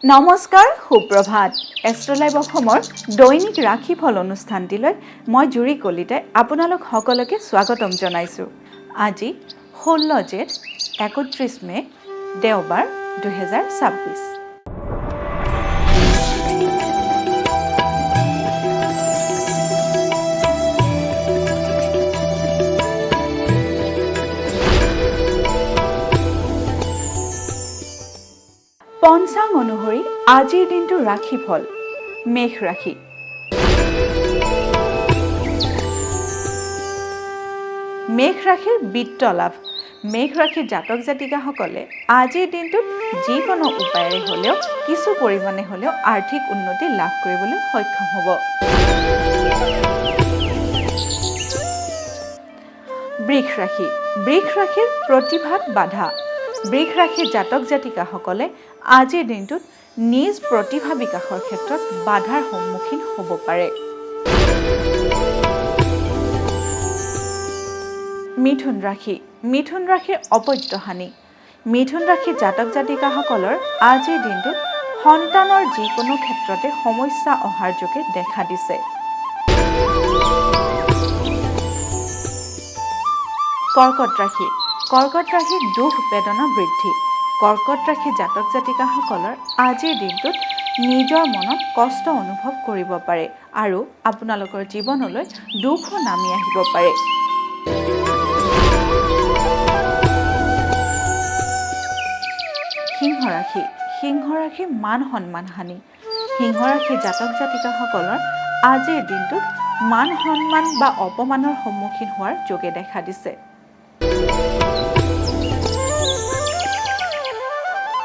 নমস্কাৰ সুপ্ৰভাত এষ্ট্ৰলাইভ অসমৰ দৈনিক ৰাশিফল অনুষ্ঠানটিলৈ মই জুৰি কলিতাই আপোনালোক সকলোকে স্বাগতম জনাইছোঁ। আজি 16 জেঠ 31 মে দেওবাৰ 2026। পঞ্চাং অনুসৰি আজিৰ দিনটো ৰাশিফল মেষ ৰাশি। মেষ ৰাশিৰ বিত্ত লাভ। মেষ ৰাশিৰ জাতক জাতিকাসকলে আজিৰ দিনটোত যিকোনো উপায়েৰে হ'লেও কিছু পৰিমাণে হ'লেও আৰ্থিক উন্নতি লাভ কৰিবলৈ সক্ষম হ'ব। বৃষ ৰাশি। বৃষ ৰাশিৰ প্ৰতিভাত বাধা। বৃষ ৰাশিৰ জাতক জাতিকাসকলে আজিৰ দিনটোত নিজ প্ৰতিভা বিকাশৰ ক্ষেত্ৰত বাধাৰ সন্মুখীন হ'ব পাৰে। মিথুন ৰাশি। মিথুন ৰাশিৰ অপত্যহানি। মিথুন ৰাশিৰ জাতক জাতিকাসকলৰ আজিৰ দিনটোত সন্তানৰ যিকোনো ক্ষেত্ৰতে সমস্যা অহাৰ যোগে দেখা দিছে। কৰ্কট ৰাশি। কৰ্কট ৰাশিৰ দুখ বেদনা বৃদ্ধি। কৰ্কট ৰাশিৰ জাতক জাতিকাসকলৰ আজিৰ দিনটোত নিজৰ মনত কষ্ট অনুভৱ কৰিব পাৰে আৰু আপোনালোকৰ জীৱনলৈ দুখো নামি আহিব পাৰে। সিংহ ৰাশি। সিংহ ৰাশিৰ মান সন্মান হানি। সিংহ ৰাশিৰ জাতক জাতিকাসকলৰ আজিৰ দিনটোত মান সন্মান বা অপমানৰ সন্মুখীন হোৱাৰ যোগে দেখা দিছে।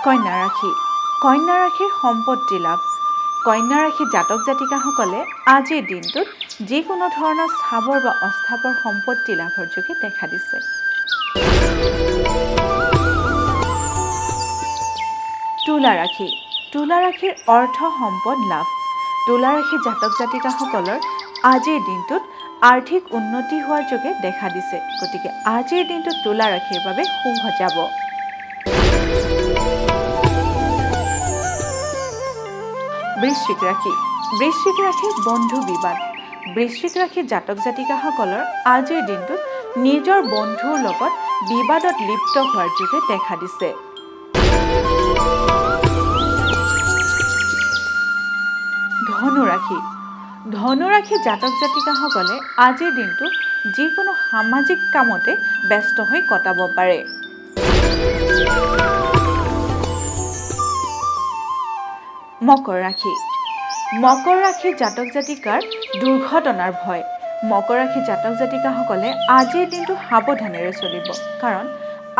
কন্যা ৰাশি। কন্যা ৰাশিৰ সম্পত্তি লাভ। কন্যা ৰাশিৰ জাতক জাতিকাসকলে আজিৰ দিনটোত যিকোনো ধৰণৰ স্থাৱৰ বা অস্থাৱৰ সম্পত্তি লাভৰ যোগে দেখা দিছে। তুলা ৰাশি। তুলা ৰাশিৰ অৰ্থ সম্পদ লাভ। তুলা ৰাশিৰ জাতক জাতিকাসকলৰ আজিৰ দিনটোত আৰ্থিক উন্নতি হোৱাৰ যোগে দেখা দিছে। গতিকে আজিৰ দিনটোত তুলা ৰাশিৰ বাবে শুভ যাব। বৃশ্চিক ৰাশি। বৃশ্চিক ৰাশিৰ বন্ধু বিবাদ। বৃশ্চিক ৰাশিৰ জাতক জাতিকাসকলৰ আজিৰ দিনটোত নিজৰ বন্ধুৰ লগত বিবাদত লিপ্ত হোৱাৰ যোগে দেখা দিছে। ধনু ৰাশি। ধনু ৰাশিৰ জাতক জাতিকাসকলে আজিৰ দিনটো যিকোনো সামাজিক কামতে ব্যস্ত হৈ কটাব পাৰে। মকৰ ৰাশি। মকৰ ৰাশিৰ জাতক জাতিকাৰ দুৰ্ঘটনাৰ ভয়। মকৰ ৰাশিৰ জাতক জাতিকাসকলে আজিৰ দিনটো সাৱধানেৰে চলিব, কাৰণ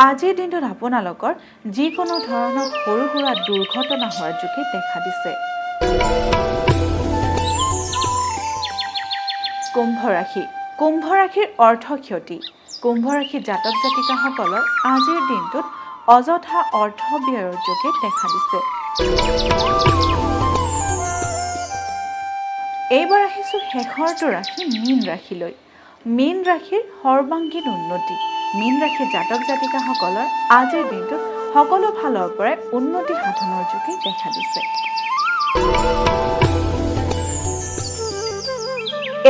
আজিৰ দিনটোত আপোনালোকৰ যিকোনো ধৰণৰ সৰু সুৰা দুৰ্ঘটনা হোৱাৰ যোগে দেখা দিছে। কুম্ভ ৰাশি। কুম্ভ ৰাশিৰ অৰ্থ ক্ষতি। কুম্ভ ৰাশিৰ জাতক জাতিকাসকলৰ আজিৰ দিনটোত অযথা অৰ্থ ব্যয়ৰ যোগে দেখা দিছে। এইবাৰ আহিছোঁ শেষৰটো ৰাশি মীন ৰাশিলৈ। মীন ৰাশিৰ সৰ্বাংগীন উন্নতি। মীন ৰাশিৰ জাতক জাতিকাসকলৰ আজিৰ দিনটোত সকলো ফালৰ পৰাই উন্নতি সাধনৰ যোগে দেখা দিছে।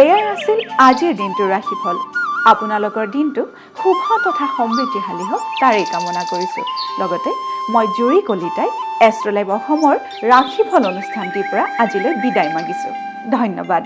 এয়াই আছিল আজিৰ দিনটোৰ ৰাশিফল। আপোনালোকৰ দিনটো শুভ তথা সমৃদ্ধিশালী হওক তাৰেই কামনা কৰিছোঁ। লগতে মই জুৰি কলিতাই এষ্ট্ৰলাইভ অসমৰ ৰাশিফল অনুষ্ঠানটিৰ পৰা আজিলৈ বিদায় মাগিছোঁ। ধন্যবাদ।